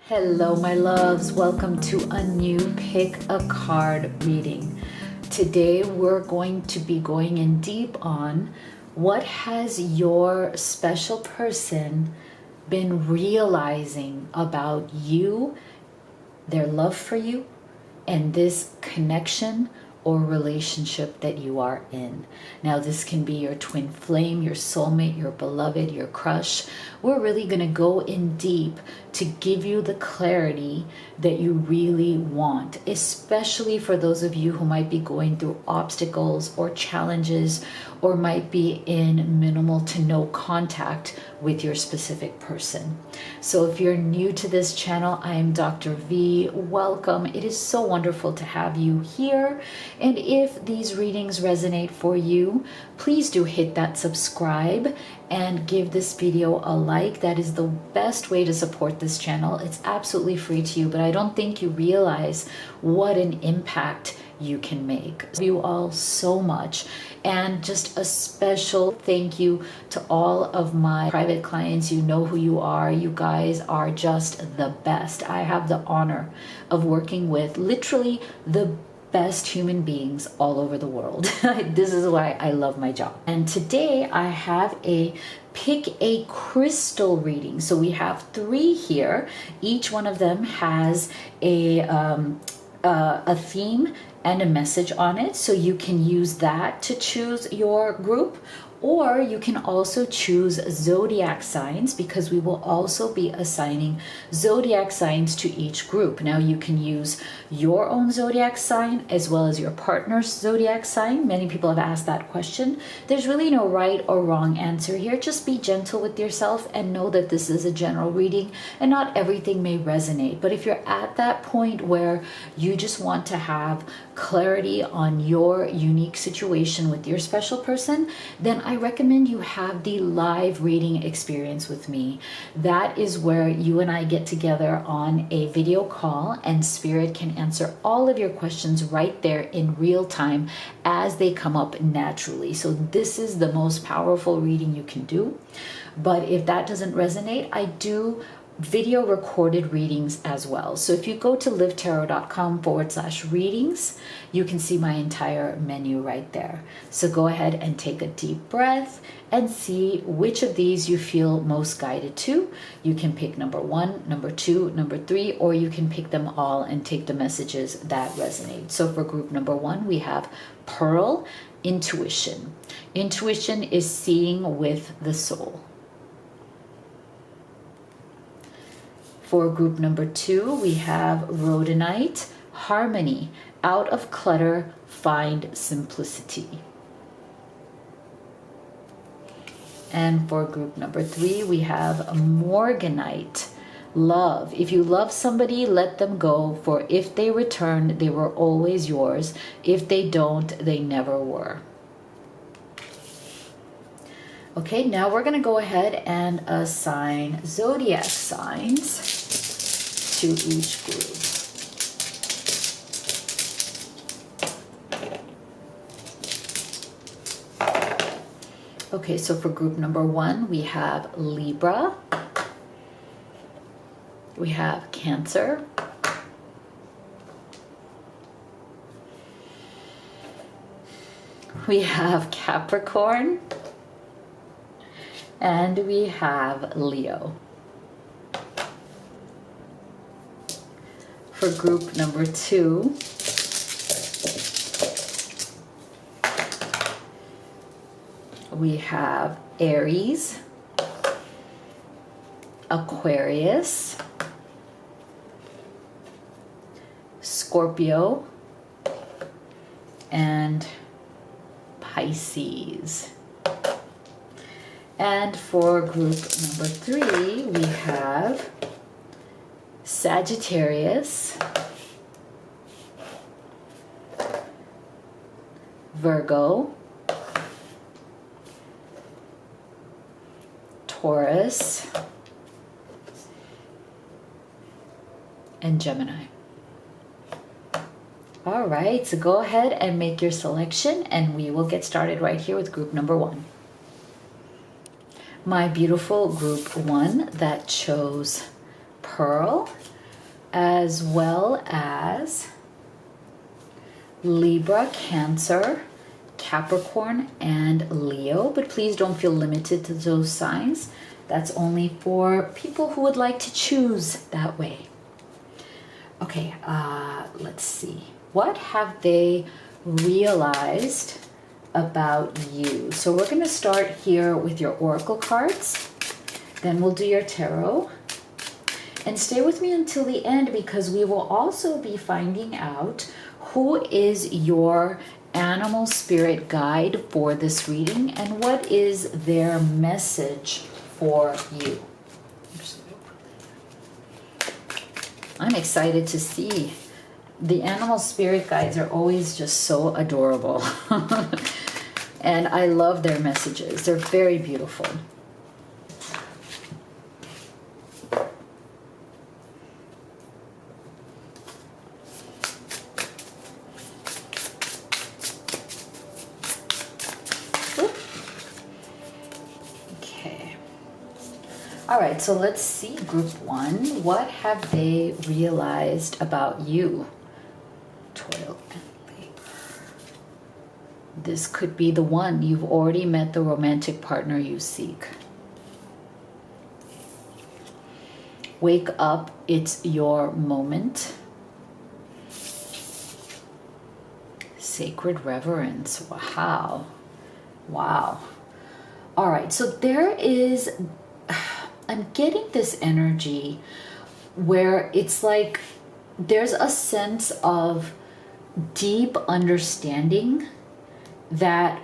Hello, my loves. Welcome to a new Pick a Card reading. Today, we're going to be going in deep on what has your special person been realizing about you, their love for you, and this connection or relationship that you are in. Now, this can be your twin flame, your soulmate, your beloved, your crush. We're really going to go in deep to give you the clarity that you really want, especially for those of you who might be going through obstacles or challenges or might be in minimal to no contact with your specific person. So if you're new to this channel, I am Dr. V. Welcome. It is so wonderful to have you here. And if these readings resonate for you, please do hit that subscribe and give this video a like. That is the best way to support this channel. It's absolutely free to you, but I don't think you realize what an impact you can make. Thank you all so much. And just a special thank you to all of my private clients. You know who you are. You guys are just the best. I have the honor of working with literally the best human beings all over the world. This is why I love my job. And today I have a pick a crystal reading. So we have 3 here. Each one of them has a theme and a message on it. So you can use that to choose your group, or you can also choose zodiac signs, because we will also be assigning zodiac signs to each group. Now you can use your own zodiac sign as well as your partner's zodiac sign. Many people have asked that question. There's really no right or wrong answer here. Just be gentle with yourself and know that this is a general reading and not everything may resonate. But if you're at that point where you just want to have clarity on your unique situation with your special person, then I recommend you have the live reading experience with me. That is where you and I get together on a video call and Spirit can answer all of your questions right there in real time as they come up naturally. So this is the most powerful reading you can do. But if that doesn't resonate, I do video recorded readings as well. So if you go to livetarot.com/readings, you can see my entire menu right there. So go ahead and take a deep breath and see which of these you feel most guided to. You can pick number 1, number 2, number 3, or you can pick them all and take the messages that resonate. So for group number 1, we have Pearl, Intuition. Intuition is seeing with the soul. For group number 2, we have Rhodonite, Harmony. Out of clutter, find simplicity. And for group number 3, we have Morganite, Love. If you love somebody, let them go, for if they return, they were always yours. If they don't, they never were. Okay, now we're going to go ahead and assign zodiac signs to each group. Okay, so for group number 1, we have Libra, we have Cancer, we have Capricorn, and we have Leo. For group number 2, we have Aries, Aquarius, Scorpio, and Pisces. And for group number 3, we have Sagittarius, Virgo, Taurus, and Gemini. All right, so go ahead and make your selection and we will get started right here with group number 1. My beautiful group 1 that chose Pearl, as well as Libra, Cancer, Capricorn, and Leo. But please don't feel limited to those signs. That's only for people who would like to choose that way. Okay, let's see. What have they realized about you? So we're going to start here with your oracle cards. Then we'll do your tarot. And stay with me until the end, because we will also be finding out who is your animal spirit guide for this reading and what is their message for you. I'm excited to see. The animal spirit guides are always just so adorable. And I love their messages. They're very beautiful. All right, so let's see, group one. What have they realized about you? Toil and labor. This could be the one. You've already met the romantic partner you seek. Wake up, it's your moment. Sacred reverence. Wow. Wow. All right, so there is... I'm getting this energy where it's like there's a sense of deep understanding that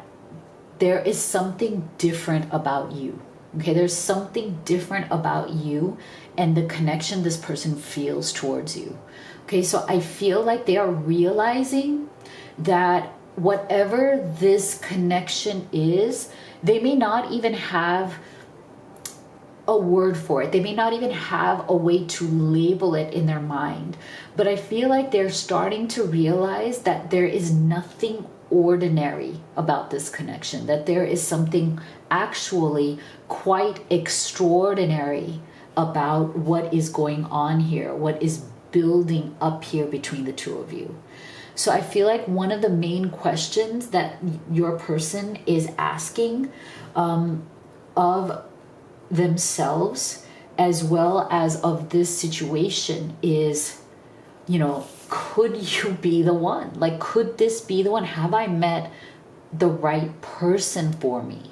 there is something different about you. Okay, there's something different about you and the connection this person feels towards you. Okay, so I feel like they are realizing that whatever this connection is, they may not even have a word for it. They may not even have a way to label it in their mind. But I feel like they're starting to realize that there is nothing ordinary about this connection, that there is something actually quite extraordinary about what is going on here, what is building up here between the two of you. So I feel like one of the main questions that your person is asking of themselves as well as of this situation is, you know, could you be the one? Like, could this be the one? Have I met the right person for me?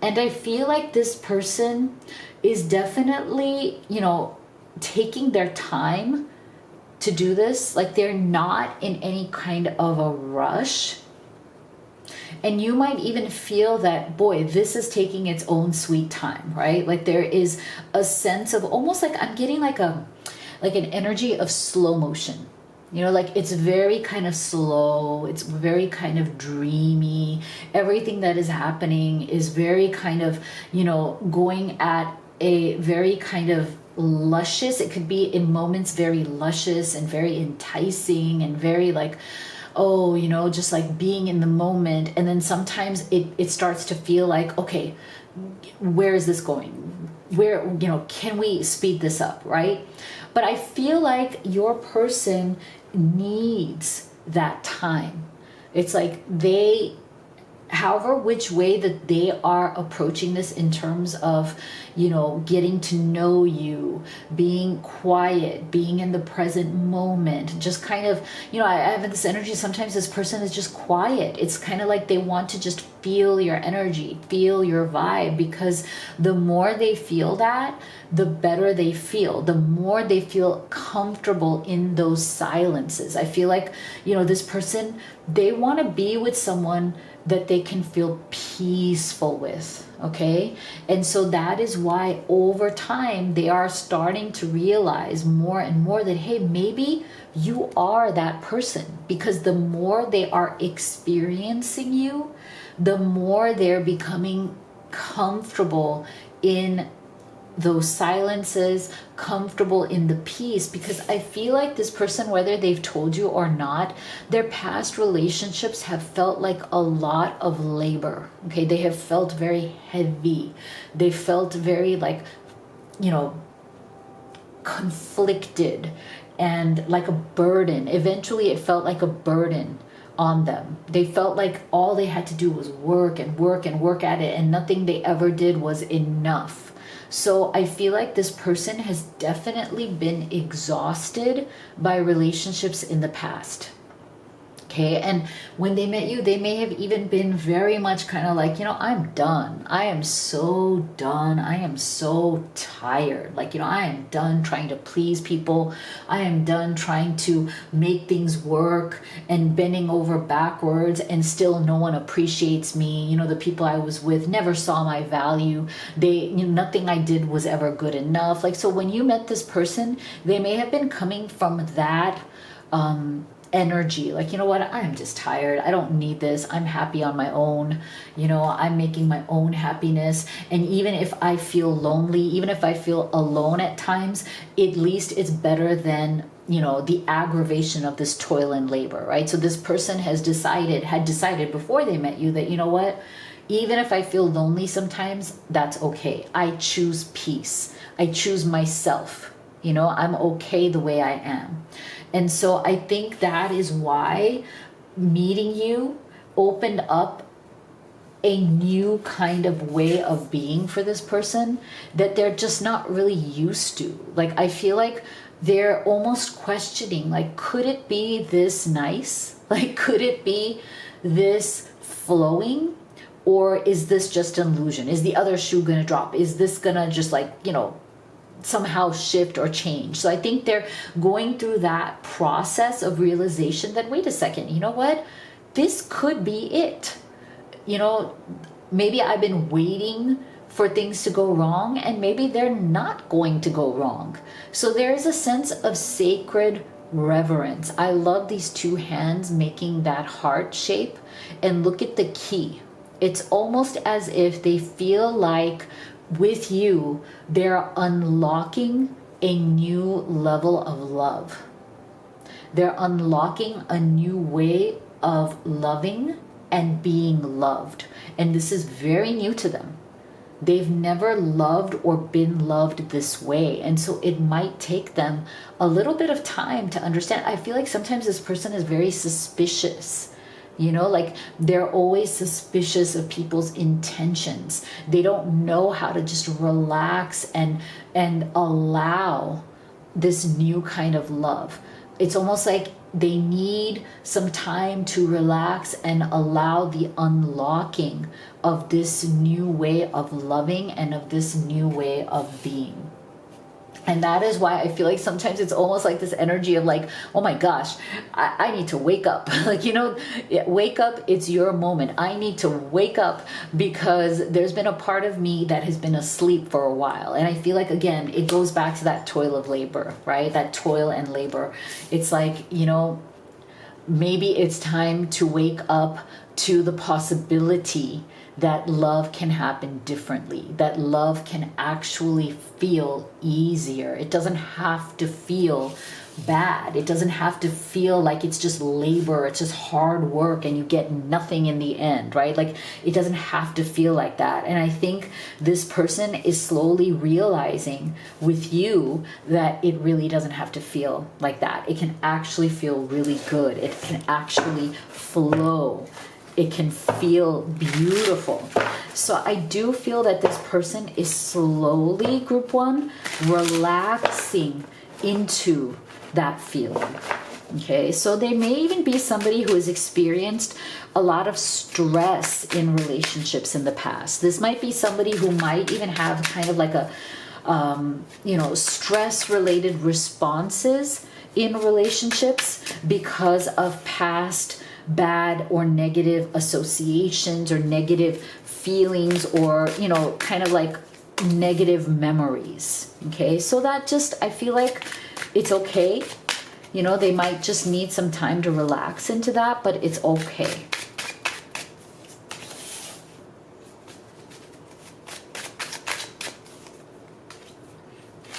And I feel like this person is definitely, you know, taking their time to do this. Like, they're not in any kind of a rush. And you might even feel that, boy, this is taking its own sweet time, right? Like, there is a sense of almost like I'm getting like an energy of slow motion. You know, like it's very kind of slow. It's very kind of dreamy. Everything that is happening is very kind of, you know, going at a very kind of luscious. It could be in moments very luscious and very enticing and very like, oh, you know, just like being in the moment. And then sometimes it starts to feel like, okay, where is this going? Where, you know, can we speed this up, right? But I feel like your person needs that time. It's like they, however which way that they are approaching this in terms of, you know, getting to know you, being quiet, being in the present moment, just kind of, you know, I have this energy. Sometimes this person is just quiet. It's kind of like they want to just feel your energy, feel your vibe, because the more they feel that, the better they feel, the more they feel comfortable in those silences. I feel like, you know, this person, they want to be with someone that they can feel peaceful with, okay? And so that is why over time they are starting to realize more and more that, hey, maybe you are that person, because the more they are experiencing you, the more they're becoming comfortable in those silences, comfortable in the peace. Because I feel like this person, whether they've told you or not, their past relationships have felt like a lot of labor, okay? They have felt very heavy. They felt very like, you know, conflicted and like a burden. Eventually it felt like a burden on them. They felt like all they had to do was work and work and work at it, and nothing they ever did was enough. So I feel like this person has definitely been exhausted by relationships in the past. Okay, and when they met you, they may have even been very much kind of like, I'm done. I am so done. I am so tired. Like, I am done trying to please people. I am done trying to make things work and bending over backwards, and still no one appreciates me. The people I was with never saw my value. Nothing I did was ever good enough. Like, so when you met this person, they may have been coming from that, energy, like, I am just tired. I don't need this. I'm happy on my own. I'm making my own happiness. And even if I feel lonely, even if I feel alone at times, at least it's better than, the aggravation of this toil and labor, right? So this person had decided before they met you that, even if I feel lonely sometimes, that's okay. I choose peace. I choose myself. I'm okay the way I am. And so I think that is why meeting you opened up a new kind of way of being for this person that they're just not really used to. Like, I feel like they're almost questioning, like, could it be this nice? Like, could it be this flowing? Or is this just an illusion? Is the other shoe gonna drop? Is this gonna just somehow shift or change? So I think they're going through that process of realization that, wait a second, this could be it. Maybe I've been waiting for things to go wrong, and maybe they're not going to go wrong. So there's a sense of sacred reverence. I love these two hands making that heart shape, and look at the key. It's almost as if they feel like with you, they're unlocking a new level of love. They're unlocking a new way of loving and being loved. And this is very new to them. They've never loved or been loved this way. And so it might take them a little bit of time to understand. I feel like sometimes this person is very suspicious. Like, they're always suspicious of people's intentions. They don't know how to just relax and allow this new kind of love. It's almost like they need some time to relax and allow the unlocking of this new way of loving and of this new way of being. And that is why I feel like sometimes it's almost like this energy of like, oh my gosh, I need to wake up. Like, wake up, it's your moment. I need to wake up because there's been a part of me that has been asleep for a while. And I feel like, again, it goes back to that toil of labor, right? That toil and labor. It's like, maybe it's time to wake up to the possibility that love can happen differently, that love can actually feel easier. It doesn't have to feel bad. It doesn't have to feel like it's just labor, it's just hard work and you get nothing in the end, right? Like, it doesn't have to feel like that. And I think this person is slowly realizing with you that it really doesn't have to feel like that. It can actually feel really good. It can actually flow. It can feel beautiful. So I do feel that this person is slowly, group one, relaxing into that feeling. Okay, so they may even be somebody who has experienced a lot of stress in relationships in the past. This might be somebody who might even have kind of like a, stress-related responses in relationships because of past bad or negative associations or negative feelings or, kind of like negative memories. Okay, so that just, I feel like it's okay. They might just need some time to relax into that, but it's okay.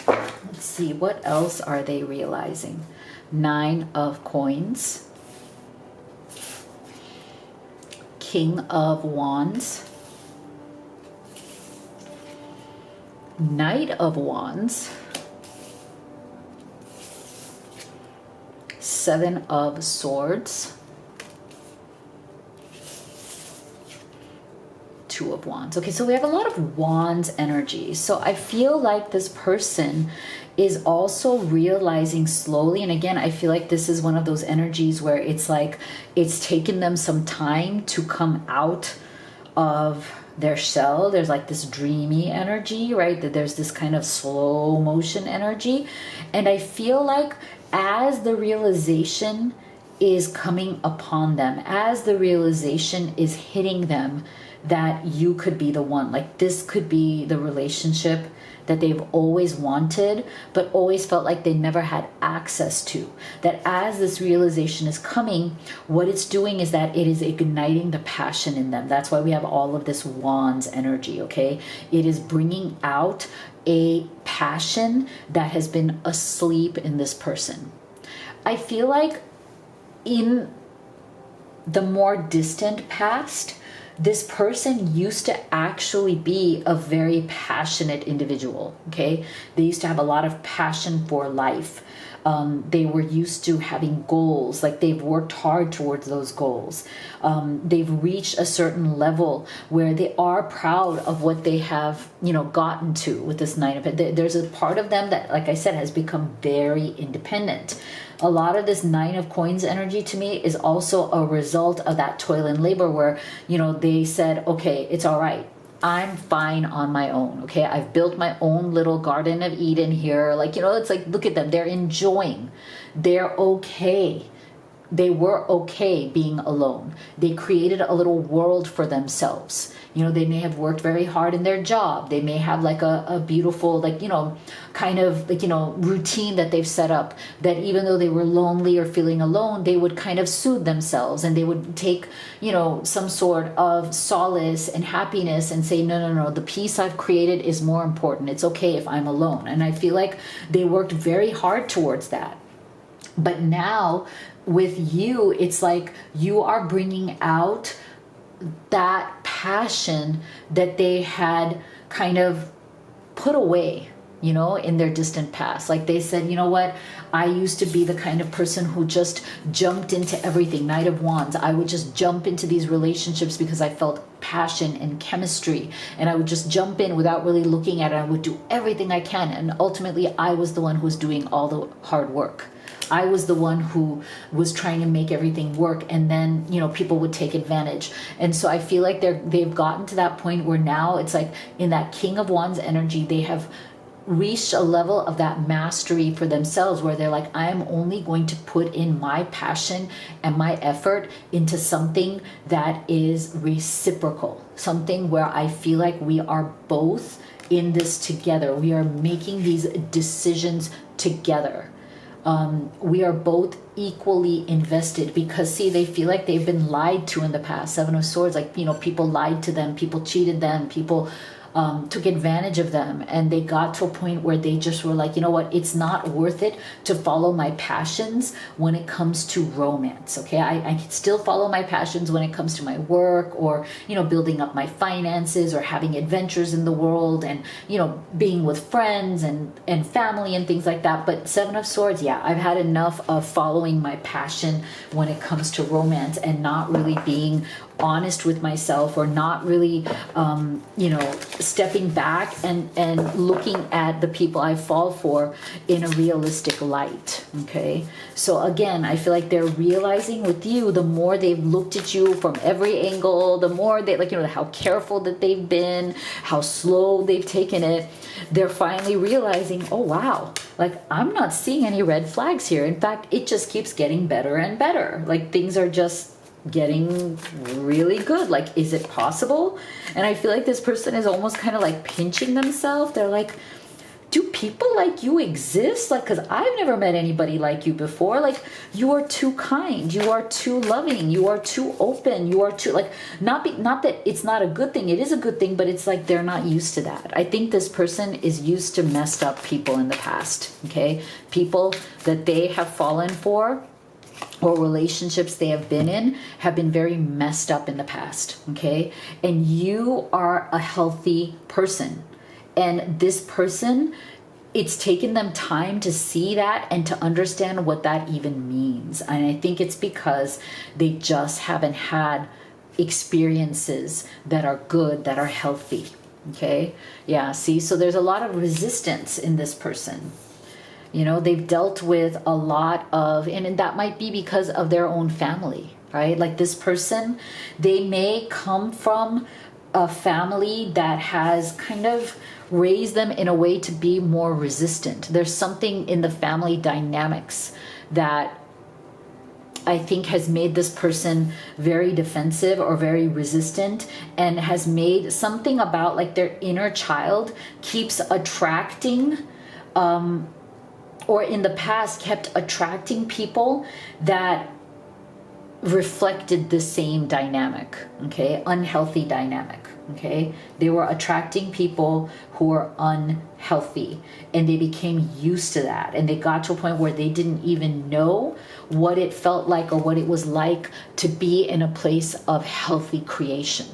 Let's see, what else are they realizing? 9 of Coins. King of Wands, Knight of Wands, Seven of Swords, Two of Wands. Okay, so we have a lot of Wands energy. So I feel like this person is also realizing slowly, and again, I feel like this is one of those energies where it's like it's taken them some time to come out of their shell. There's like this dreamy energy, right? That there's this kind of slow motion energy. And I feel like as the realization is coming upon them, as the realization is hitting them that you could be the one, like this could be the relationship that they've always wanted, but always felt like they never had access to. That as this realization is coming, what it's doing is that it is igniting the passion in them. That's why we have all of this Wands energy, okay? It is bringing out a passion that has been asleep in this person. I feel like in the more distant past, this person used to actually be a very passionate individual, okay? They used to have a lot of passion for life. They were used to having goals, like they've worked hard towards those goals. They've reached a certain level where they are proud of what they have, gotten to with this Nine of Pentacles. There's a part of them that, like I said, has become very independent. A lot of this Nine of Coins energy to me is also a result of that toil and labor where, they said, okay, it's all right. I'm fine on my own. Okay. I've built my own little Garden of Eden here. Like, it's like, look at them. They're enjoying. They're okay. They were okay being alone. They created a little world for themselves. They may have worked very hard in their job. They may have like a beautiful, kind of routine that they've set up, that even though they were lonely or feeling alone, they would kind of soothe themselves, and they would take, some sort of solace and happiness and say, no, the peace I've created is more important. It's okay if I'm alone. And I feel like they worked very hard towards that. But now with you, it's like you are bringing out that passion that they had kind of put away, in their distant past. Like they said, you know what? I used to be the kind of person who just jumped into everything. Knight of Wands. I would just jump into these relationships because I felt passion and chemistry, and I would just jump in without really looking at it. I would do everything I can. And ultimately I was the one who was doing all the hard work. I was the one who was trying to make everything work, and then, people would take advantage. And so I feel like they've gotten to that point where now it's like in that King of Wands energy, they have reached a level of that mastery for themselves where they're like, I'm only going to put in my passion and my effort into something that is reciprocal, something where I feel like we are both in this together. We are making these decisions together. We are both equally invested, because see, they feel like they've been lied to in the past. Seven of Swords, like, people lied to them, people cheated them, people took advantage of them, and they got to a point where they just were like, you know what, it's not worth it to follow my passions when it comes to romance. Okay, I can still follow my passions when it comes to my work, or building up my finances, or having adventures in the world, and being with friends and family and things like that. But Seven of Swords, yeah, I've had enough of following my passion when it comes to romance and not really being honest with myself, or not really stepping back and looking at the people I fall for in a realistic light. Okay, so again, I feel like they're realizing with you, the more they've looked at you from every angle, the more they how careful that they've been, how slow they've taken it, they're finally realizing, oh wow, like I'm not seeing any red flags here. In fact, it just keeps getting better and better. Like things are just getting really good. Like, is it possible? And I feel like this person is almost kind of like pinching themselves. They're like, do people like you exist? Like, because I've never met anybody like you before. Like, you are too kind, you are too loving, you are too open, you are too, like, not that it's not a good thing, it is a good thing, but it's like they're not used to that. I think this person is used to messed up people in the past. Okay, people that they have fallen for, or relationships they have been in, have been very messed up in the past. Okay, and you are a healthy person, and this person it's taken them time to see that and to understand what that even means. And I think it's because they just haven't had experiences that are good, that are healthy. Okay. Yeah. See, so there's a lot of resistance in this person. You know, they've dealt with a lot of, and that might be because of their own family, right? Like this person, they may come from a family that has kind of raised them in a way to be more resistant. There's something in the family dynamics that I think has made this person very defensive or very resistant, and has made something about like their inner child keeps attracting, or in the past kept attracting people that reflected the same dynamic, okay? Unhealthy dynamic, okay? They were attracting people who were unhealthy, and they became used to that, and they got to a point where they didn't even know what it felt like or what it was like to be in a place of healthy creation.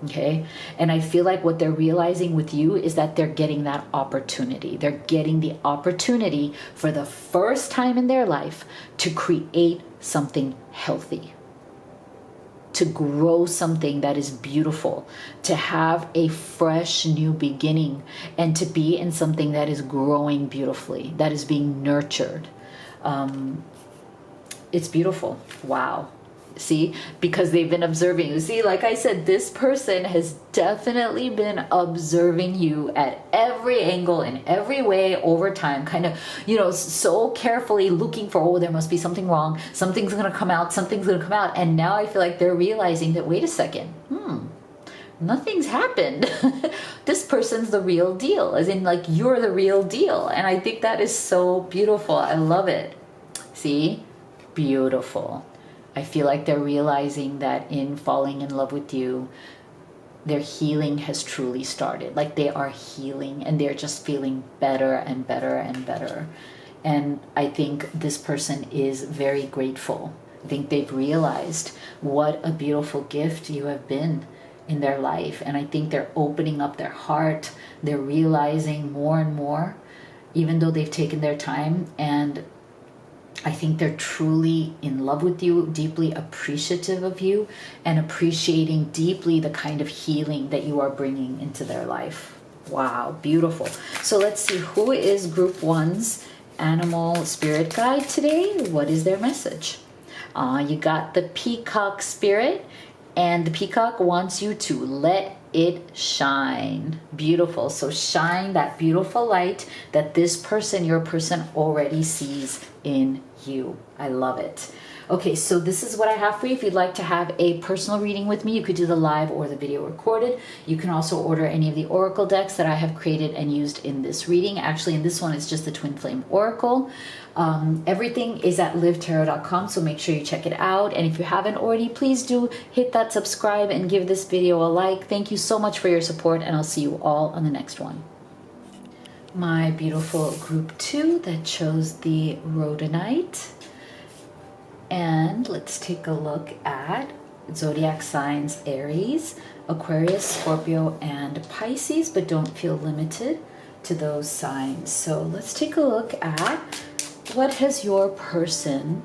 Okay. And I feel like what they're realizing with you is that they're getting that opportunity. They're getting the opportunity for the first time in their life to create something healthy, to grow something that is beautiful, to have a fresh new beginning, and to be in something that is growing beautifully, that is being nurtured. It's beautiful. Wow. See, because they've been observing you. See, like I said, this person has definitely been observing you at every angle, in every way over time, kind of, you know, so carefully looking for, oh, there must be something wrong. Something's going to come out. Something's going to come out. And now I feel like they're realizing that, wait a second, nothing's happened. This person's the real deal, as in like you're the real deal. And I think that is so beautiful. I love it. See, beautiful. I feel like they're realizing that in falling in love with you, their healing has truly started. Like they are healing, and they're just feeling better and better and better. And I think this person is very grateful. I think they've realized what a beautiful gift you have been in their life. And I think they're opening up their heart. They're realizing more and more, even though they've taken their time. And I think they're truly in love with you, deeply appreciative of you, and appreciating deeply the kind of healing that you are bringing into their life. Wow, beautiful. So let's see, who is Group 1's animal spirit guide today? What is their message? You got the peacock spirit, and the peacock wants you to let it shine. Beautiful. So shine that beautiful light that this person, your person, already sees in you. I love it. Okay, so this is what I have for you. If you'd like to have a personal reading with me, you could do the live or the video recorded. You can also order any of the oracle decks that I have created and used in this reading. Actually, in this one, it's just the Twin Flame Oracle. Everything is at livetarot.com, so make sure you check it out. And if you haven't already, please do hit that subscribe and give this video a like. Thank you so much for your support, and I'll see you all on the next one. My beautiful Group 2 that chose the rhodonite. And let's take a look at Zodiac Signs: Aries, Aquarius, Scorpio, and Pisces, but don't feel limited to those signs. So let's take a look at what has your person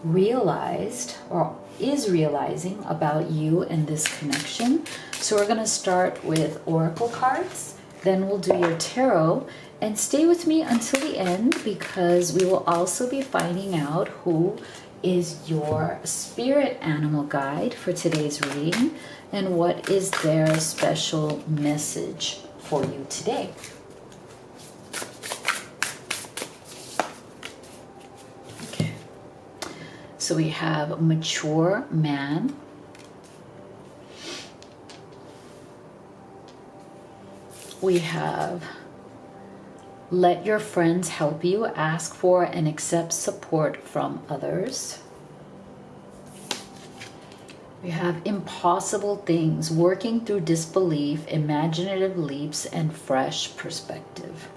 realized or is realizing about you and this connection. So we're going to start with oracle cards, then we'll do your tarot, and stay with me until the end because we will also be finding out who is your spirit animal guide for today's reading and what is their special message for you today. Okay. So we have mature man. We have let your friends help you, ask for and accept support from others. We have impossible things, working through disbelief, imaginative leaps, and fresh perspective.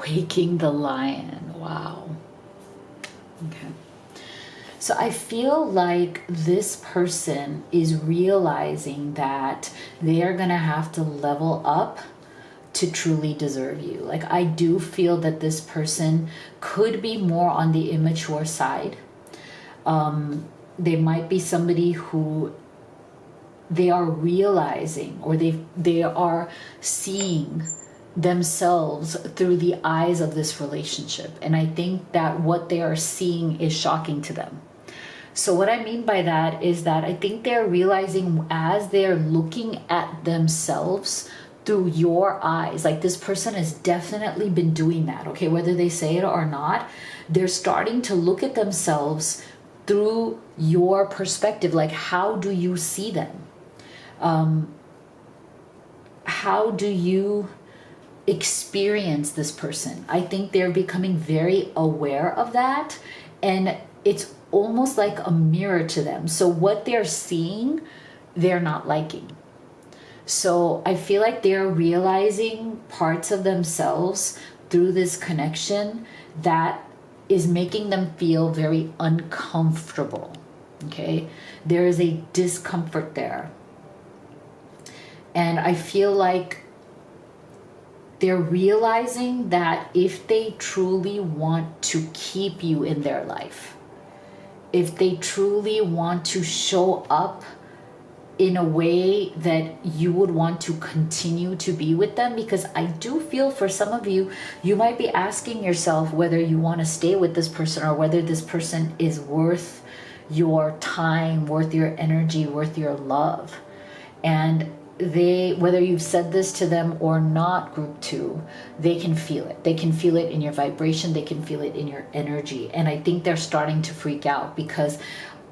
Waking the lion. Wow. Okay. So I feel like this person is realizing that they are going to have to level up to truly deserve you. Like, I do feel that this person could be more on the immature side. They might be somebody who they are realizing, or they are seeing themselves through the eyes of this relationship. And I think that what they are seeing is shocking to them. So what I mean by that is that I think they're realizing as they're looking at themselves through your eyes, like this person has definitely been doing that, okay, whether they say it or not, they're starting to look at themselves through your perspective. Like, how do you see them? How do you experience this person? I think they're becoming very aware of that, and it's almost like a mirror to them. So what they're seeing, they're not liking. So I feel like they're realizing parts of themselves through this connection that is making them feel very uncomfortable. Okay, there is a discomfort there. And I feel like they're realizing that if they truly want to keep you in their life, if they truly want to show up in a way that you would want to continue to be with them, because I do feel for some of you, you might be asking yourself whether you want to stay with this person or whether this person is worth your time, worth your energy, worth your love. And they, whether you've said this to them or not, group 2, they can feel it. They can feel it in your vibration. They can feel it in your energy. And I think they're starting to freak out, because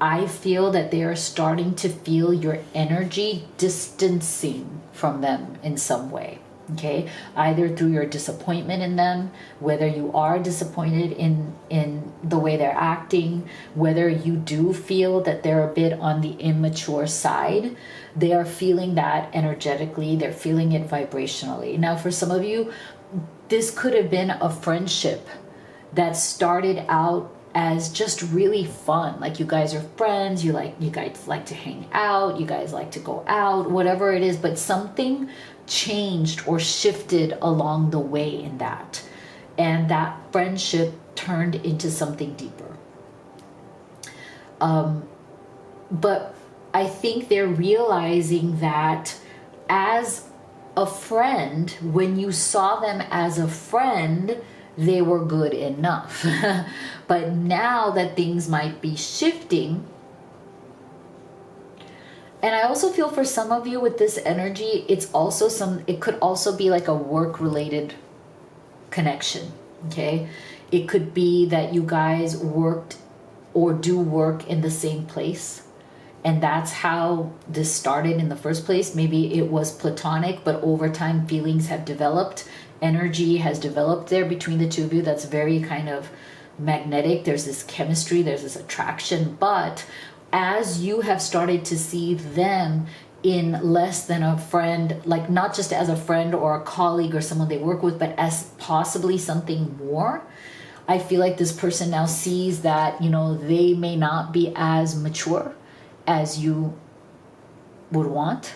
I feel that they are starting to feel your energy distancing from them in some way. Okay, either through your disappointment in them, whether you are disappointed in the way they're acting, whether you do feel that they're a bit on the immature side, they are feeling that energetically, they're feeling it vibrationally. Now, for some of you, this could have been a friendship that started out as just really fun. Like, you guys are friends, you guys like to hang out, you guys like to go out, whatever it is, but something changed or shifted along the way in that, and that friendship turned into something deeper. But I think they're realizing that as a friend, when you saw them as a friend, they were good enough. But now that things might be shifting, and I also feel for some of you with this energy, it could also be like a work-related connection, okay? It could be that you guys worked or do work in the same place, and that's how this started in the first place. Maybe it was platonic, but over time feelings have developed, energy has developed there between the two of you that's very kind of magnetic. There's this chemistry, there's this attraction, but as you have started to see them in less than a friend, like not just as a friend or a colleague or someone they work with, but as possibly something more, I feel like this person now sees that, they may not be as mature as you would want.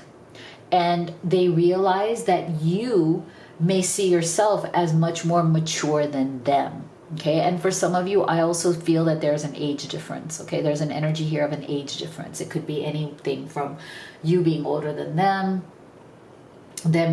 And they realize that you may see yourself as much more mature than them. Okay, and for some of you, I also feel that there's an age difference. Okay, there's an energy here of an age difference. It could be anything from you being older than them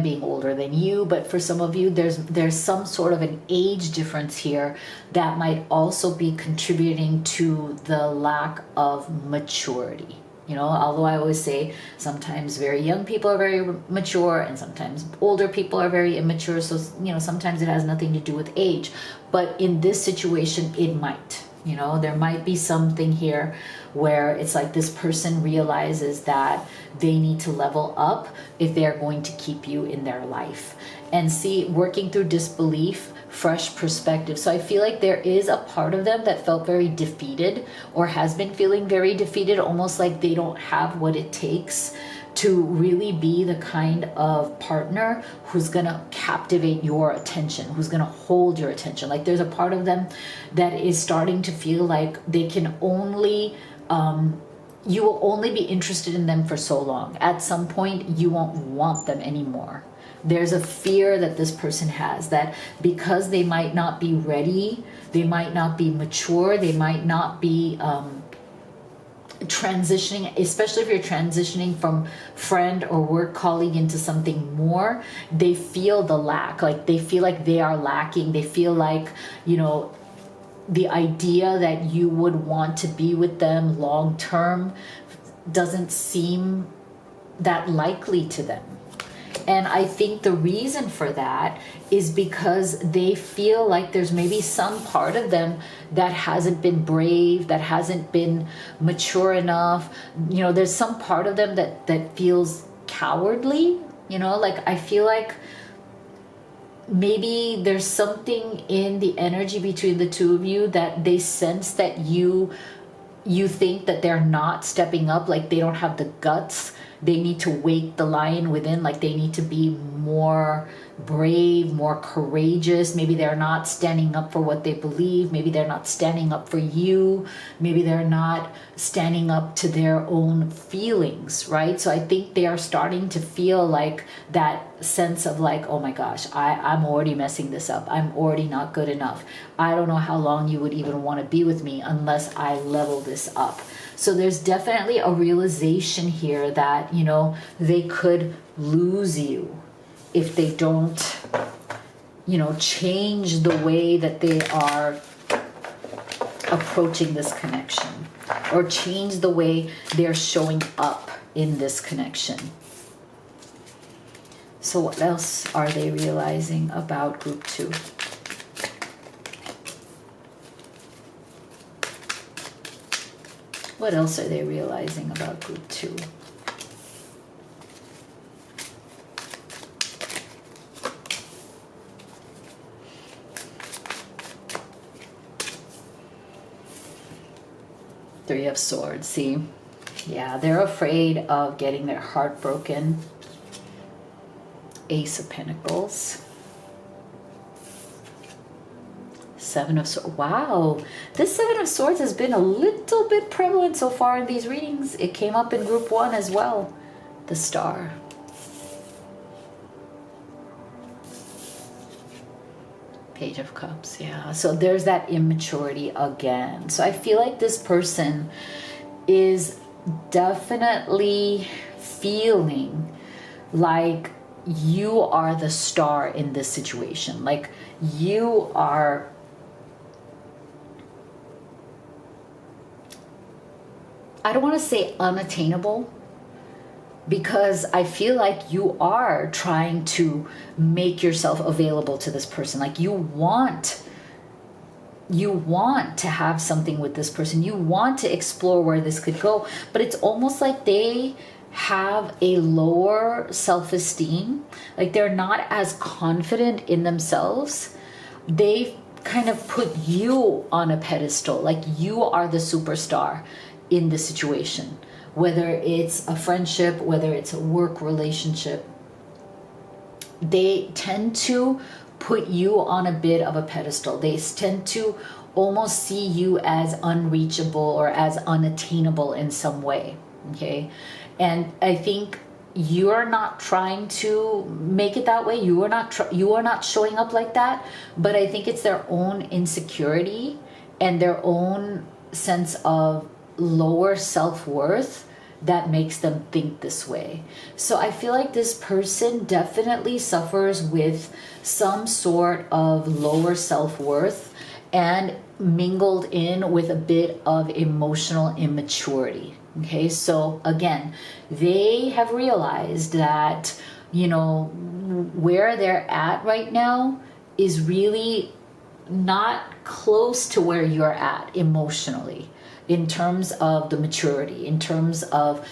being older than you, but for some of you, there's some sort of an age difference here that might also be contributing to the lack of maturity. Although I always say sometimes very young people are very mature and sometimes older people are very immature. So, sometimes it has nothing to do with age. But in this situation, it might. There might be something here where it's like this person realizes that they need to level up if they're going to keep you in their life. And see, working through disbelief, fresh perspective. So I feel like there is a part of them that felt very defeated or has been feeling very defeated, almost like they don't have what it takes to really be the kind of partner who's gonna captivate your attention, who's gonna hold your attention. Like there's a part of them that is starting to feel like they can only, you will only be interested in them for so long. At some point, you won't want them anymore. There's a fear that this person has that because they might not be ready, they might not be mature, they might not be transitioning, especially if you're transitioning from friend or work colleague into something more, they feel the lack. Like they feel like they are lacking. They feel like, you know, the idea that you would want to be with them long term doesn't seem that likely to them. And I think the reason for that is because they feel like there's maybe some part of them that hasn't been brave, that hasn't been mature enough. You know, there's some part of them that feels cowardly, you know, like I feel like maybe there's something in the energy between the two of you that they sense that you think that they're not stepping up, like they don't have the guts. They need to wake the lion within, like they need to be more brave, more courageous. Maybe they're not standing up for what they believe. Maybe they're not standing up for you. Maybe they're not standing up to their own feelings, right? So I think they are starting to feel like that sense of like, oh my gosh, I'm already messing this up. I'm already not good enough. I don't know how long you would even want to be with me unless I level this up. So there's definitely a realization here that, you know, they could lose you if they don't, you know, change the way that they are approaching this connection or change the way they're showing up in this connection. So what else are they realizing about group 2? What else are they realizing about group 2? Three of Swords, see? Yeah, they're afraid of getting their heart broken. Ace of Pentacles. Seven of Swords. Wow, this Seven of Swords has been a little bit prevalent so far in these readings. It came up in group 1 as well. The Star. Page of Cups, yeah. So there's that immaturity again. So I feel like this person is definitely feeling like you are the star in this situation. Like you are, I don't want to say unattainable, because I feel like you are trying to make yourself available to this person. Like you want to have something with this person. You want to explore where this could go, but it's almost like they have a lower self-esteem. Like they're not as confident in themselves. They kind of put you on a pedestal. Like you are the superstar in the situation. Whether it's a friendship, whether it's a work relationship, they tend to put you on a bit of a pedestal. They tend to almost see you as unreachable or as unattainable in some way, okay? And I think you are not trying to make it that way. You are not showing up like that, but I think it's their own insecurity and their own sense of lower self-worth that makes them think this way. So I feel like this person definitely suffers with some sort of lower self-worth and mingled in with a bit of emotional immaturity. Okay, so again, they have realized that, you know, where they're at right now is really not close to where you're at emotionally, in terms of the maturity, in terms of,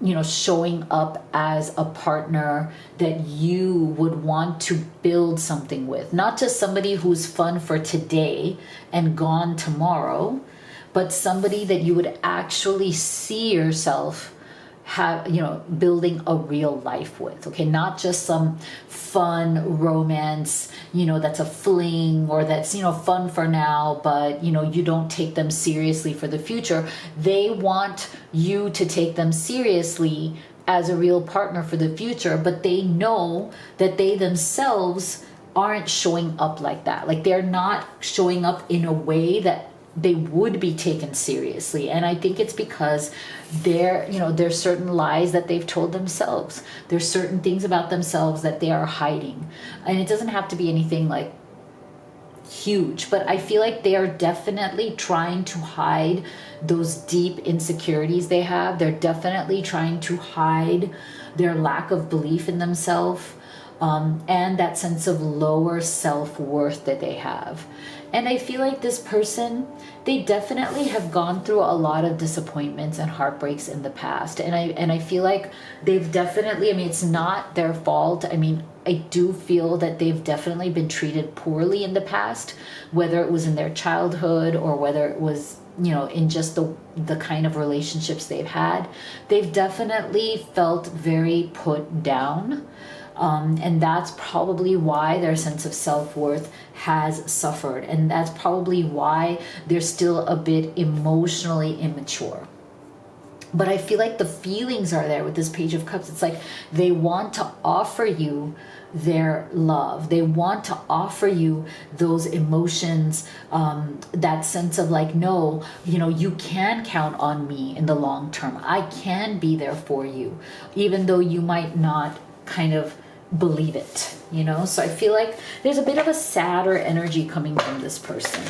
you know, showing up as a partner that you would want to build something with. Not just somebody who's fun for today and gone tomorrow, but somebody that you would actually see yourself building a real life with. Okay, not just some fun romance, that's a fling, or that's, fun for now, but you don't take them seriously for the future. They want you to take them seriously as a real partner for the future, but they know that they themselves aren't showing up like that. Like, they're not showing up in a way that they would be taken seriously. And I think it's because there's certain lies that they've told themselves. There's certain things about themselves that they are hiding. And it doesn't have to be anything like huge, but I feel like they are definitely trying to hide those deep insecurities they have. They're definitely trying to hide their lack of belief in themselves, and that sense of lower self-worth that they have. And I feel like this person, they definitely have gone through a lot of disappointments and heartbreaks in the past. And I feel like they've definitely, it's not their fault. I do feel that they've definitely been treated poorly in the past, whether it was in their childhood or whether it was, in just the kind of relationships they've had. They've definitely felt very put down. And that's probably why their sense of self-worth has suffered. And that's probably why they're still a bit emotionally immature. But I feel like the feelings are there with this Page of Cups. It's like they want to offer you their love. They want to offer you those emotions, that sense of like, no, you can count on me in the long term. I can be there for you, even though you might not kind of believe it, So I feel like there's a bit of a sadder energy coming from this person.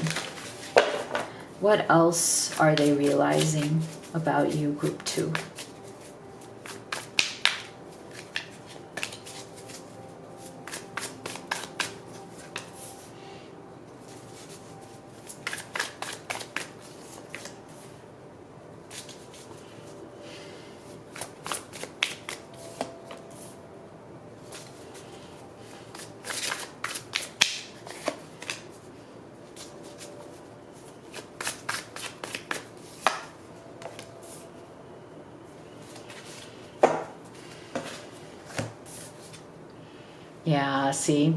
What else are they realizing about you, group 2? Yeah, see?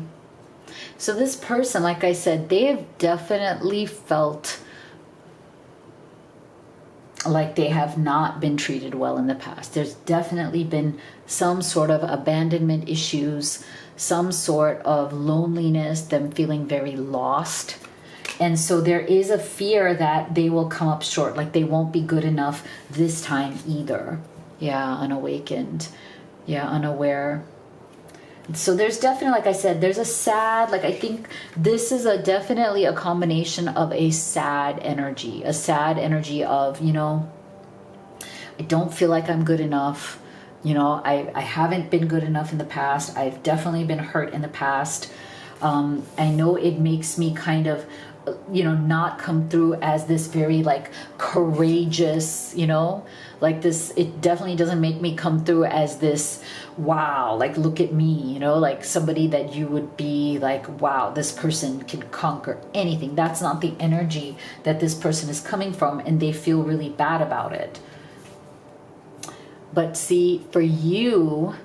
So this person, like I said, they have definitely felt like they have not been treated well in the past. There's definitely been some sort of abandonment issues, some sort of loneliness, them feeling very lost. And so there is a fear that they will come up short, like they won't be good enough this time either. Yeah, unawakened. Yeah, unaware. So there's definitely, like I said, there's a sad, I think this is definitely a combination of a sad energy of, I don't feel like I'm good enough. I haven't been good enough in the past. I've definitely been hurt in the past. I know it makes me kind of, not come through as this very courageous, this, it definitely doesn't make me come through as this, wow, look at me, somebody that you would be like, wow, this person can conquer anything. That's not the energy that this person is coming from, and they feel really bad about it. But see, for you,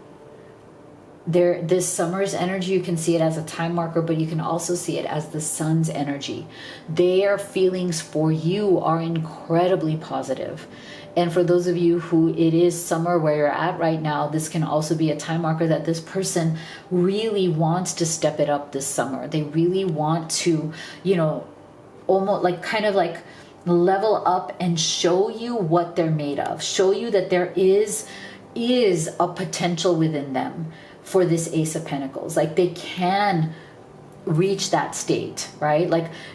this summer's energy, you can see it as a time marker, but you can also see it as the sun's energy. Their feelings for you are incredibly positive. And for those of you who it is summer where you're at right now, this can also be a time marker that this person really wants to step it up this summer. They really want to, almost kind of level up and show you what they're made of. Show you that there is a potential within them for this Ace of Pentacles. They can reach that state, right?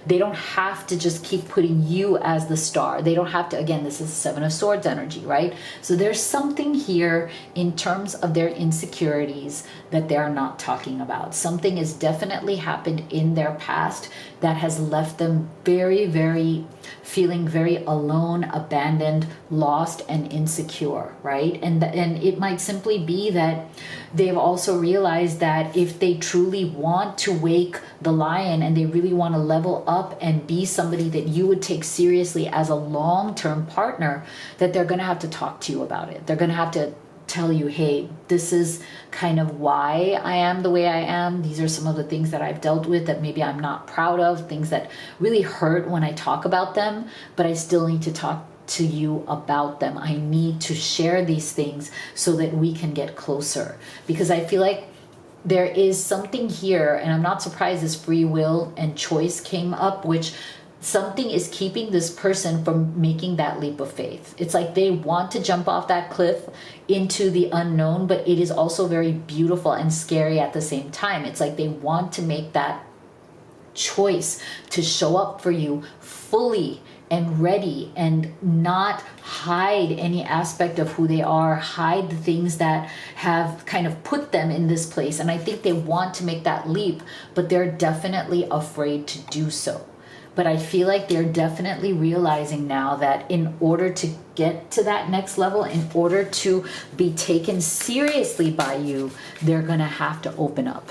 They don't have to just keep putting you as the star. They don't have to, again, this is Seven of Swords energy, right? So there's something here in terms of their insecurities that they're not talking about. Something has definitely happened in their past that has left them very, very feeling very alone, abandoned, lost, and insecure, right? And it might simply be that they've also realized that if they truly want to wake the lion and they really want to level up and be somebody that you would take seriously as a long-term partner, that they're going to have to talk to you about it. They're going to have to tell you, hey, this is kind of why I am the way I am. These are some of the things that I've dealt with that maybe I'm not proud of, things that really hurt when I talk about them, but I still need to talk to you about them. I need to share these things so that we can get closer, because I feel like there is something here, and I'm not surprised this free will and choice came up, which something is keeping this person from making that leap of faith. It's like they want to jump off that cliff into the unknown, but it is also very beautiful and scary at the same time. It's like they want to make that choice to show up for you fully and ready, and not hide any aspect of who they are, hide the things that have kind of put them in this place. And I think they want to make that leap, but they're definitely afraid to do so. But I feel like they're definitely realizing now that in order to get to that next level, in order to be taken seriously by you, they're gonna have to open up.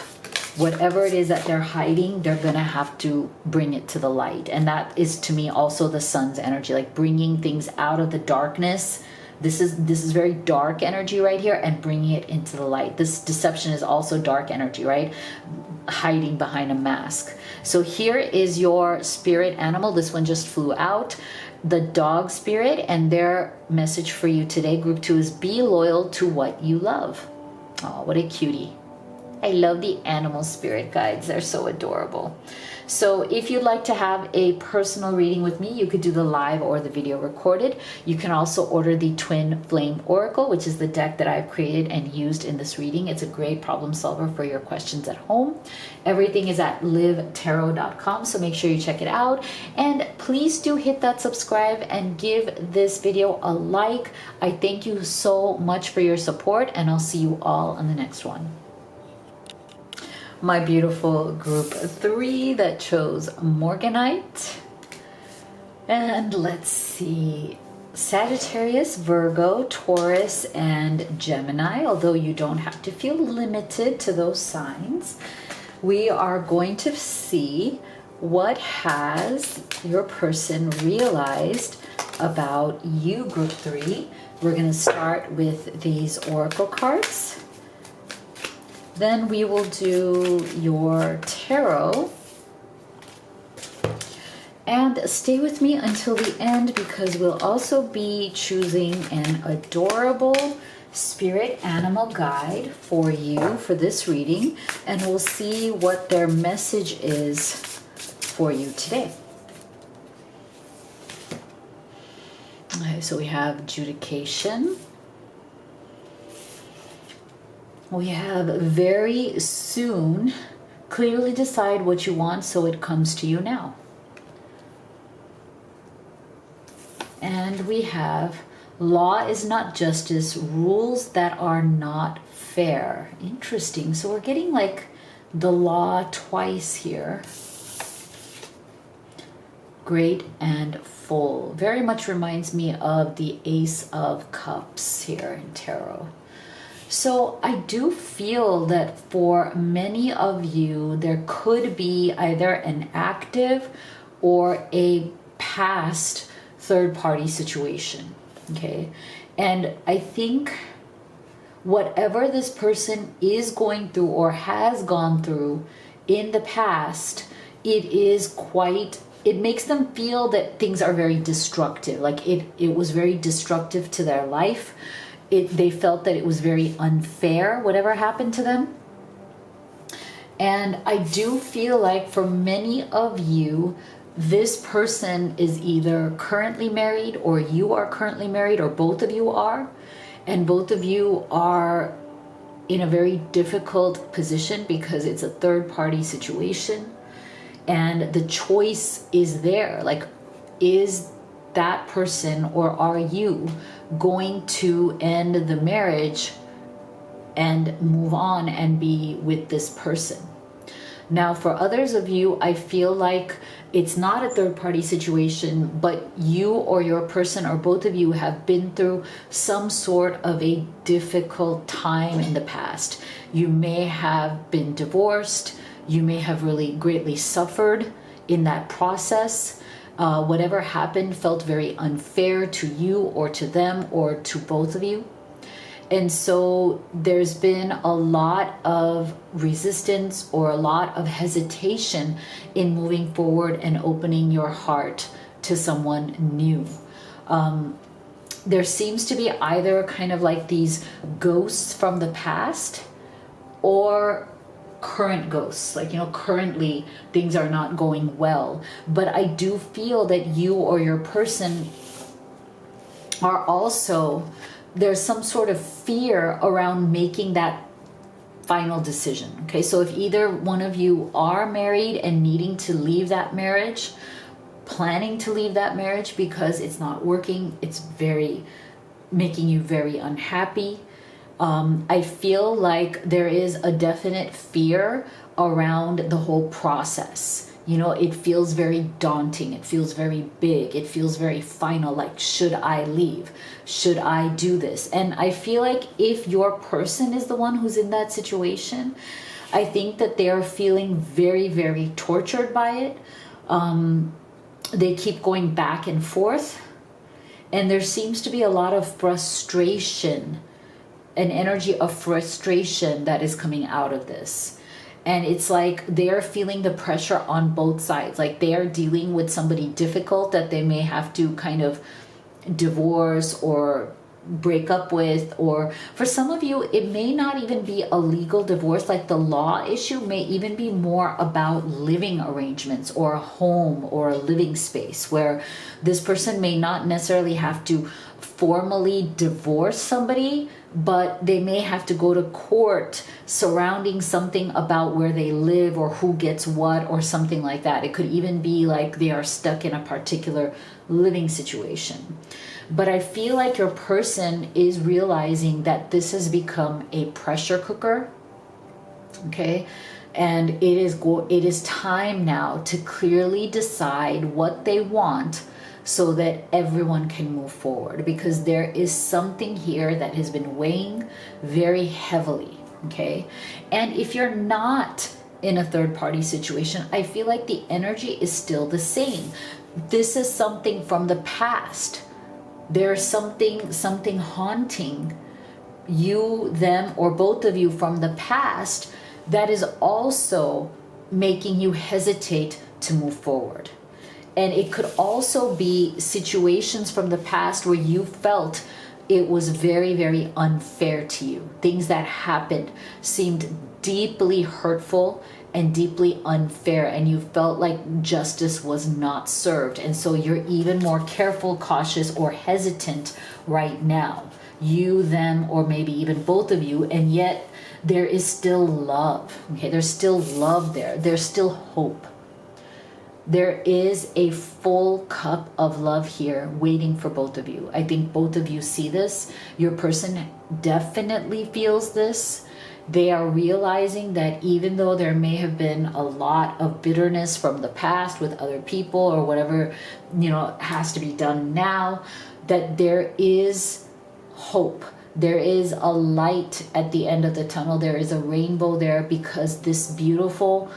Whatever it is that they're hiding, they're gonna have to bring it to the light. And that is, to me, also the sun's energy, like bringing things out of the darkness. This is very dark energy right here, and bringing it into the light. This deception is also dark energy, right? Hiding behind a mask. So here is your spirit animal. This one just flew out. The dog spirit, and their message for you today, group 2, is be loyal to what you love. Oh, what a cutie. I love the animal spirit guides. They're so adorable. So if you'd like to have a personal reading with me, you could do the live or the video recorded. You can also order the Twin Flame Oracle, which is the deck that I've created and used in this reading. It's a great problem solver for your questions at home. Everything is at livetarot.com, so make sure you check it out. And please do hit that subscribe and give this video a like. I thank you so much for your support, and I'll see you all on the next one. My beautiful group 3 that chose Morganite. And let's see, Sagittarius, Virgo, Taurus, and Gemini. Although you don't have to feel limited to those signs, we are going to see what has your person realized about you, group 3. We're going to start with these oracle cards. Then we will do your tarot. And stay with me until the end, because we'll also be choosing an adorable spirit animal guide for you for this reading. And we'll see what their message is for you today. Okay, so we have adjudication. We have very soon. Clearly decide what you want so it comes to you now. And we have law is not justice, rules that are not fair. Interesting. So we're getting like the law twice here. Great and full. Very much reminds me of the Ace of Cups here in tarot. So I do feel that for many of you, there could be either an active or a past third-party situation, okay? And I think whatever this person is going through or has gone through in the past, it makes them feel that things are very destructive. Like it was very destructive to their life. They felt that it was very unfair, whatever happened to them. And I do feel like for many of you, this person is either currently married, or you are currently married, or both of you are. And both of you are in a very difficult position because it's a third-party situation. And the choice is there. Like, is that person, or are you going to end the marriage and move on and be with this person? Now, for others of you, I feel like it's not a third party situation, but you or your person or both of you have been through some sort of a difficult time in the past. You may have been divorced. You may have really greatly suffered in that process. Whatever happened felt very unfair to you or to them or to both of you. And so there's been a lot of resistance or a lot of hesitation in moving forward and opening your heart to someone new. There seems to be either kind of like these ghosts from the past or current ghosts, like, currently things are not going well. But I do feel that you or your person are also, there's some sort of fear around making that final decision. Okay, so if either one of you are married and needing to leave that marriage, planning to leave that marriage because it's not working, it's very making you very unhappy, I feel like there is a definite fear around the whole process. It feels very daunting. It feels very big. It feels very final. Like, should I leave? Should I do this? And I feel like if your person is the one who's in that situation, I think that they are feeling very, very tortured by it. They keep going back and forth. And there seems to be a lot of frustration, an energy of frustration that is coming out of this. And it's like they're feeling the pressure on both sides. Like they are dealing with somebody difficult that they may have to kind of divorce or break up with. Or for some of you, it may not even be a legal divorce. Like the law issue may even be more about living arrangements or a home or a living space, where this person may not necessarily have to formally divorce somebody, but they may have to go to court surrounding something about where they live or who gets what or something like that. It could even be like they are stuck in a particular living situation. But I feel like your person is realizing that this has become a pressure cooker, okay? And it is time now to clearly decide what they want so that everyone can move forward, because there is something here that has been weighing very heavily, okay? And if you're not in a third party situation, I feel like the energy is still the same. This is something from the past. There's something haunting you, them, or both of you from the past that is also making you hesitate to move forward. And it could also be situations from the past where you felt it was very, very unfair to you. Things that happened seemed deeply hurtful and deeply unfair, and you felt like justice was not served. And so you're even more careful, cautious, or hesitant right now. You, them, or maybe even both of you, and yet there is still love. Okay, there's still love there. There's still hope. There is a full cup of love here waiting for both of you. I think both of you see this. Your person definitely feels this. They are realizing that even though there may have been a lot of bitterness from the past with other people or whatever, has to be done now, that there is hope. There is a light at the end of the tunnel. There is a rainbow there, because this beautiful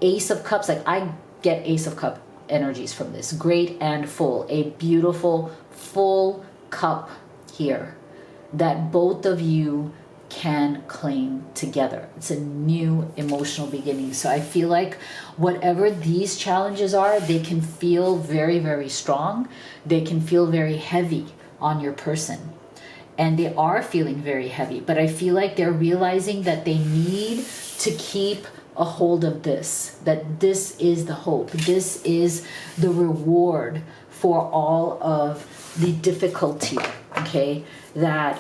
Ace of Cups, like I get Ace of Cup energies from this, great and full, a beautiful full cup here that both of you can claim together. It's a new emotional beginning. So I feel like whatever these challenges are, they can feel very, very strong. They can feel very heavy on your person. And they are feeling very heavy, but I feel like they're realizing that they need to keep a hold of this, that this is the hope. This is the reward for all of the difficulty, okay, that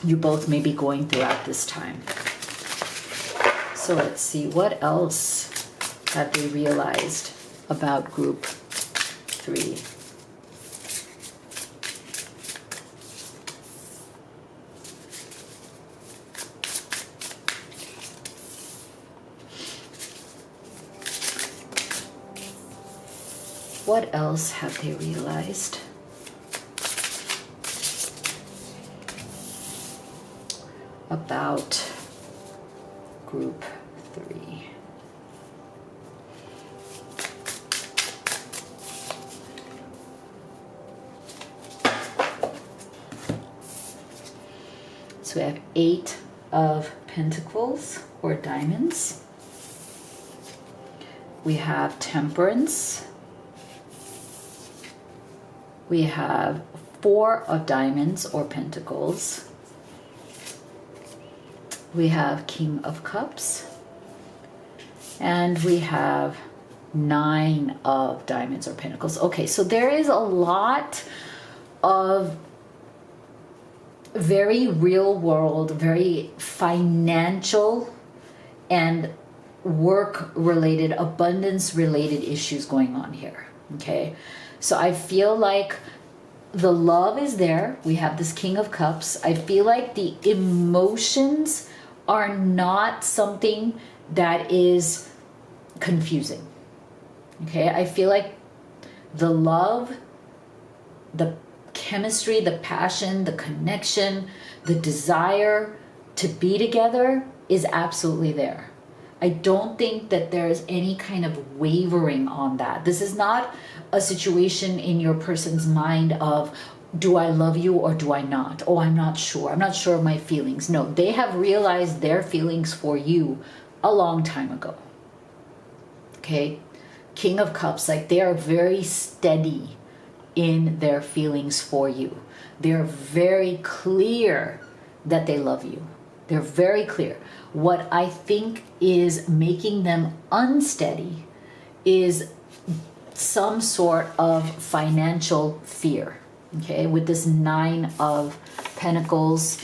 you both may be going through at this time. So let's see, what else have they realized about group 3? What else have they realized? About group 3. So we have 8 of Pentacles or diamonds. We have Temperance. We have 4 of diamonds or pentacles. We have King of Cups. And we have 9 of diamonds or pentacles. Okay, so there is a lot of very real world, very financial and work related, abundance related issues going on here. Okay, so I feel like the love is there. We have this King of Cups. I feel like the emotions are not something that is confusing. Okay, I feel like the love, the chemistry, the passion, the connection, the desire to be together is absolutely there. I don't think that there's any kind of wavering on that. This is not a situation in your person's mind of, do I love you or do I not? Oh, I'm not sure. I'm not sure of my feelings. No, they have realized their feelings for you a long time ago. Okay? King of Cups, like they are very steady in their feelings for you. They're very clear that they love you. They're very clear. What I think is making them unsteady is some sort of financial fear. Okay, with this 9 of Pentacles,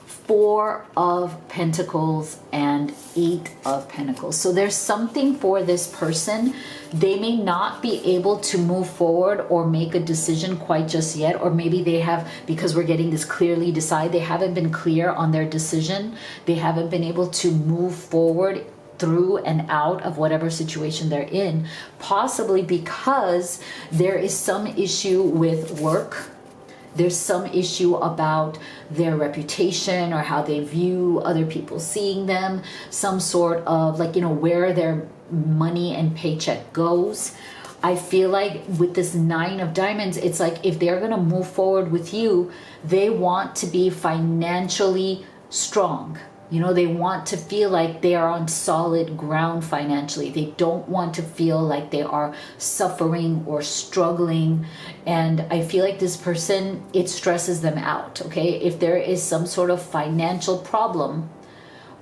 4 of Pentacles, and 8 of Pentacles. So there's something for this person. They may not be able to move forward or make a decision quite just yet, or maybe they have, because we're getting this clearly decide, they haven't been clear on their decision. They haven't been able to move forward through and out of whatever situation they're in, possibly because there is some issue with work. There's some issue about their reputation or how they view other people seeing them, some sort of like, where their money and paycheck goes. I feel like with this 9 of diamonds, it's like if they're going to move forward with you, they want to be financially strong. They want to feel like they are on solid ground financially. They don't want to feel like they are suffering or struggling. And I feel like this person, it stresses them out, okay? If there is some sort of financial problem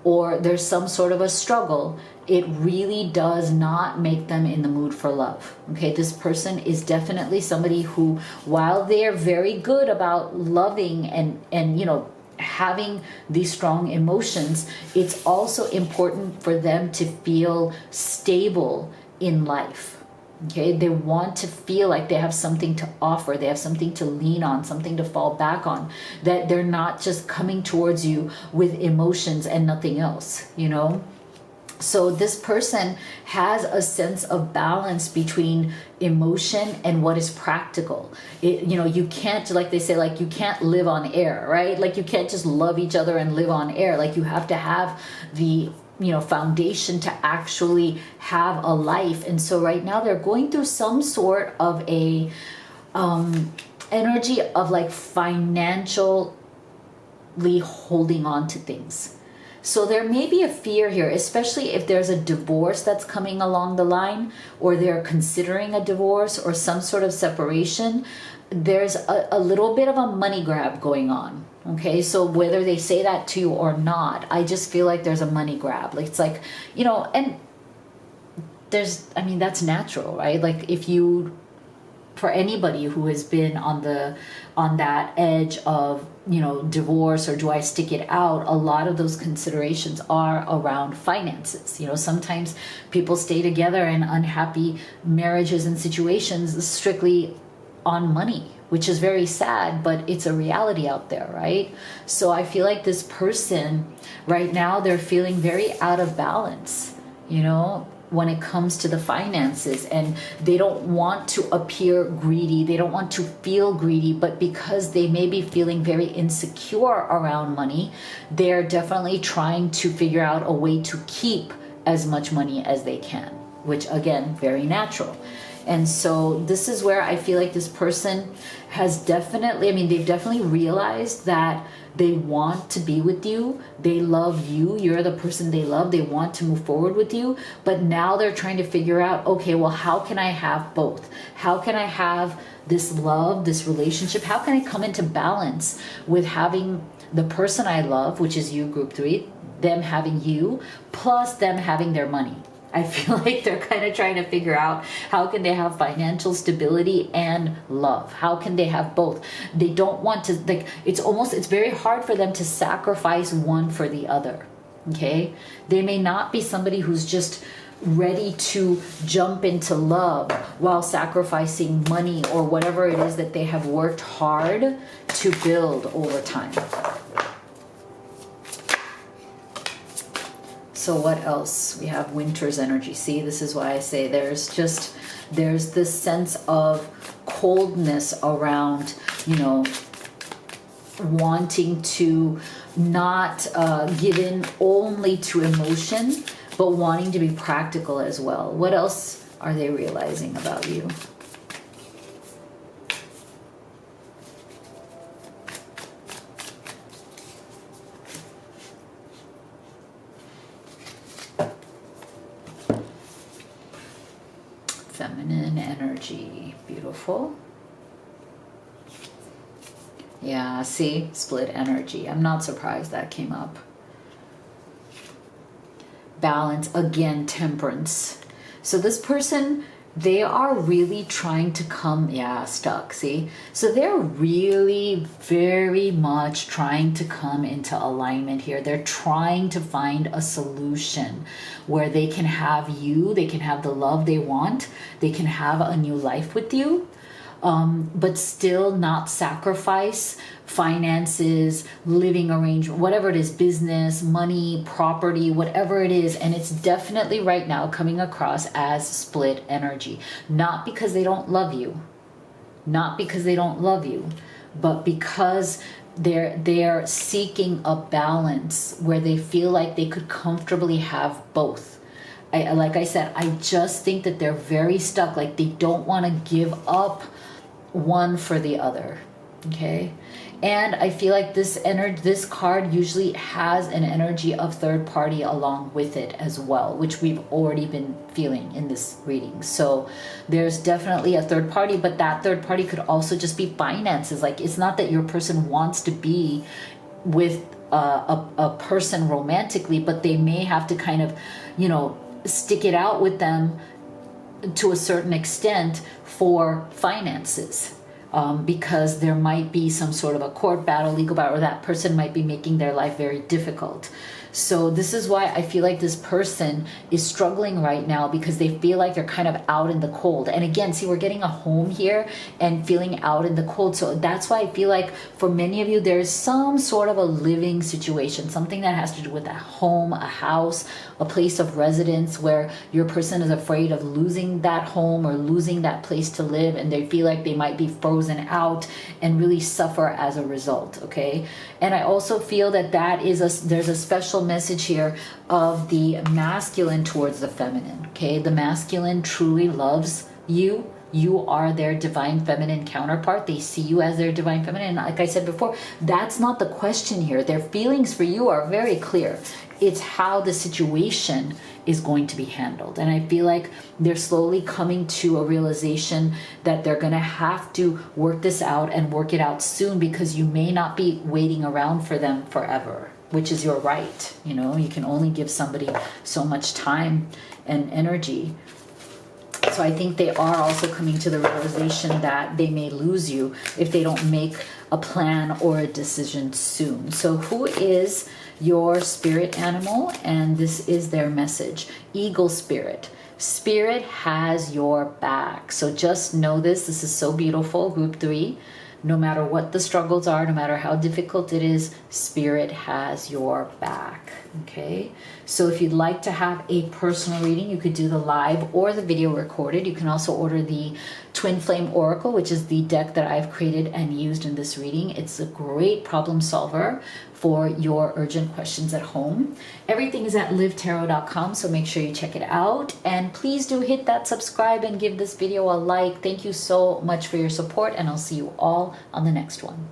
or there's some sort of a struggle, it really does not make them in the mood for love, okay? This person is definitely somebody who, while they're very good about loving and having these strong emotions, it's also important for them to feel stable in life. Okay, they want to feel like they have something to offer, they have something to lean on, something to fall back on, that they're not just coming towards you with emotions and nothing else, So this person has a sense of balance between emotion and what is practical. You can't, like they say, like you can't live on air, right? Like you can't just love each other and live on air. Like you have to have the foundation to actually have a life. And so right now they're going through some sort of a energy of like financially holding on to things. So there may be a fear here, especially if there's a divorce that's coming along the line, or they're considering a divorce or some sort of separation. There's a little bit of a money grab going on. Okay, so whether they say that to you or not, I just feel like there's a money grab. Like it's like, and that's natural, right? Like for anybody who has been on that edge of divorce or do I stick it out, a lot of those considerations are around finances. Sometimes people stay together in unhappy marriages and situations strictly on money, which is very sad, but it's a reality out there, right? So I feel like this person right now, they're feeling very out of balance. when it comes to the finances, and they don't want to appear greedy, they don't want to feel greedy, but because they may be feeling very insecure around money, they're definitely trying to figure out a way to keep as much money as they can, which again, very natural. And so this is where I feel like this person has definitely, I mean, they've definitely realized that they want to be with you. They love you. You're the person they love. They want to move forward with you. But now they're trying to figure out, okay, well, how can I have both? How can I have this love, this relationship? How can I come into balance with having the person I love, which is you, group 3, them having you, plus them having their money? I feel like they're kind of trying to figure out how can they have financial stability and love? How can they have both? They don't want to, like, it's very hard for them to sacrifice one for the other, okay? They may not be somebody who's just ready to jump into love while sacrificing money or whatever it is that they have worked hard to build over time. So what else? We have winter's energy. See, this is why I say there's this sense of coldness around, you know, wanting to not give in only to emotion, but wanting to be practical as well. What else are they realizing about you? Feminine energy. Beautiful. Yeah, see? Split energy. I'm not surprised that came up. Balance. Again, temperance. So this person, they are really trying to come, stuck, see? So they're really very much trying to come into alignment here. They're trying to find a solution where they can have you, they can have the love they want, they can have a new life with you, but still not sacrifice finances, living arrangement, whatever it is, business, money, property, whatever it is. And it's definitely right now coming across as split energy. Not because they don't love you, not because they don't love you, but because they're seeking a balance where they feel like they could comfortably have both. Like I said, I just think that they're very stuck, like they don't want to give up one for the other. Okay. And I feel like this card usually has an energy of third party along with it as well, which we've already been feeling in this reading. So there's definitely a third party, but that third party could also just be finances. Like, it's not that your person wants to be with a person romantically, but they may have to kind of, you know, stick it out with them to a certain extent for finances. Because there might be some sort of a court battle, legal battle, or that person might be making their life very difficult. So this is why I feel like this person is struggling right now, because they feel like they're kind of out in the cold. And again, see, we're getting a home here and feeling out in the cold. So that's why I feel like for many of you, there's some sort of a living situation, something that has to do with a home, a house, a place of residence where your person is afraid of losing that home or losing that place to live. And they feel like they might be frozen out and really suffer as a result. Okay. And I also feel that there's a special message here of the masculine towards the feminine. Okay, the masculine truly loves you. You are their divine feminine counterpart. They see you as their divine feminine. And like I said before, that's not the question here. Their feelings for you are very clear. It's how the situation is going to be handled. And I feel like they're slowly coming to a realization that they're going to have to work this out and work it out soon, because you may not be waiting around for them forever, which is your right. You know, you can only give somebody so much time and energy. So I think they are also coming to the realization that they may lose you if they don't make a plan or a decision soon. So who is your spirit animal? And this is their message. Eagle spirit. Spirit has your back. So just know this. This is so beautiful, group 3. No matter what the struggles are, no matter how difficult it is, Spirit has your back. Okay, so if you'd like to have a personal reading, you could do the live or the video recorded. You can also order the Twin Flame Oracle, which is the deck that I've created and used in this reading. It's a great problem solver for your urgent questions at home. Everything is at livetarot.com, so make sure you check it out. And please do hit that subscribe and give this video a like. Thank you so much for your support, and I'll see you all on the next one.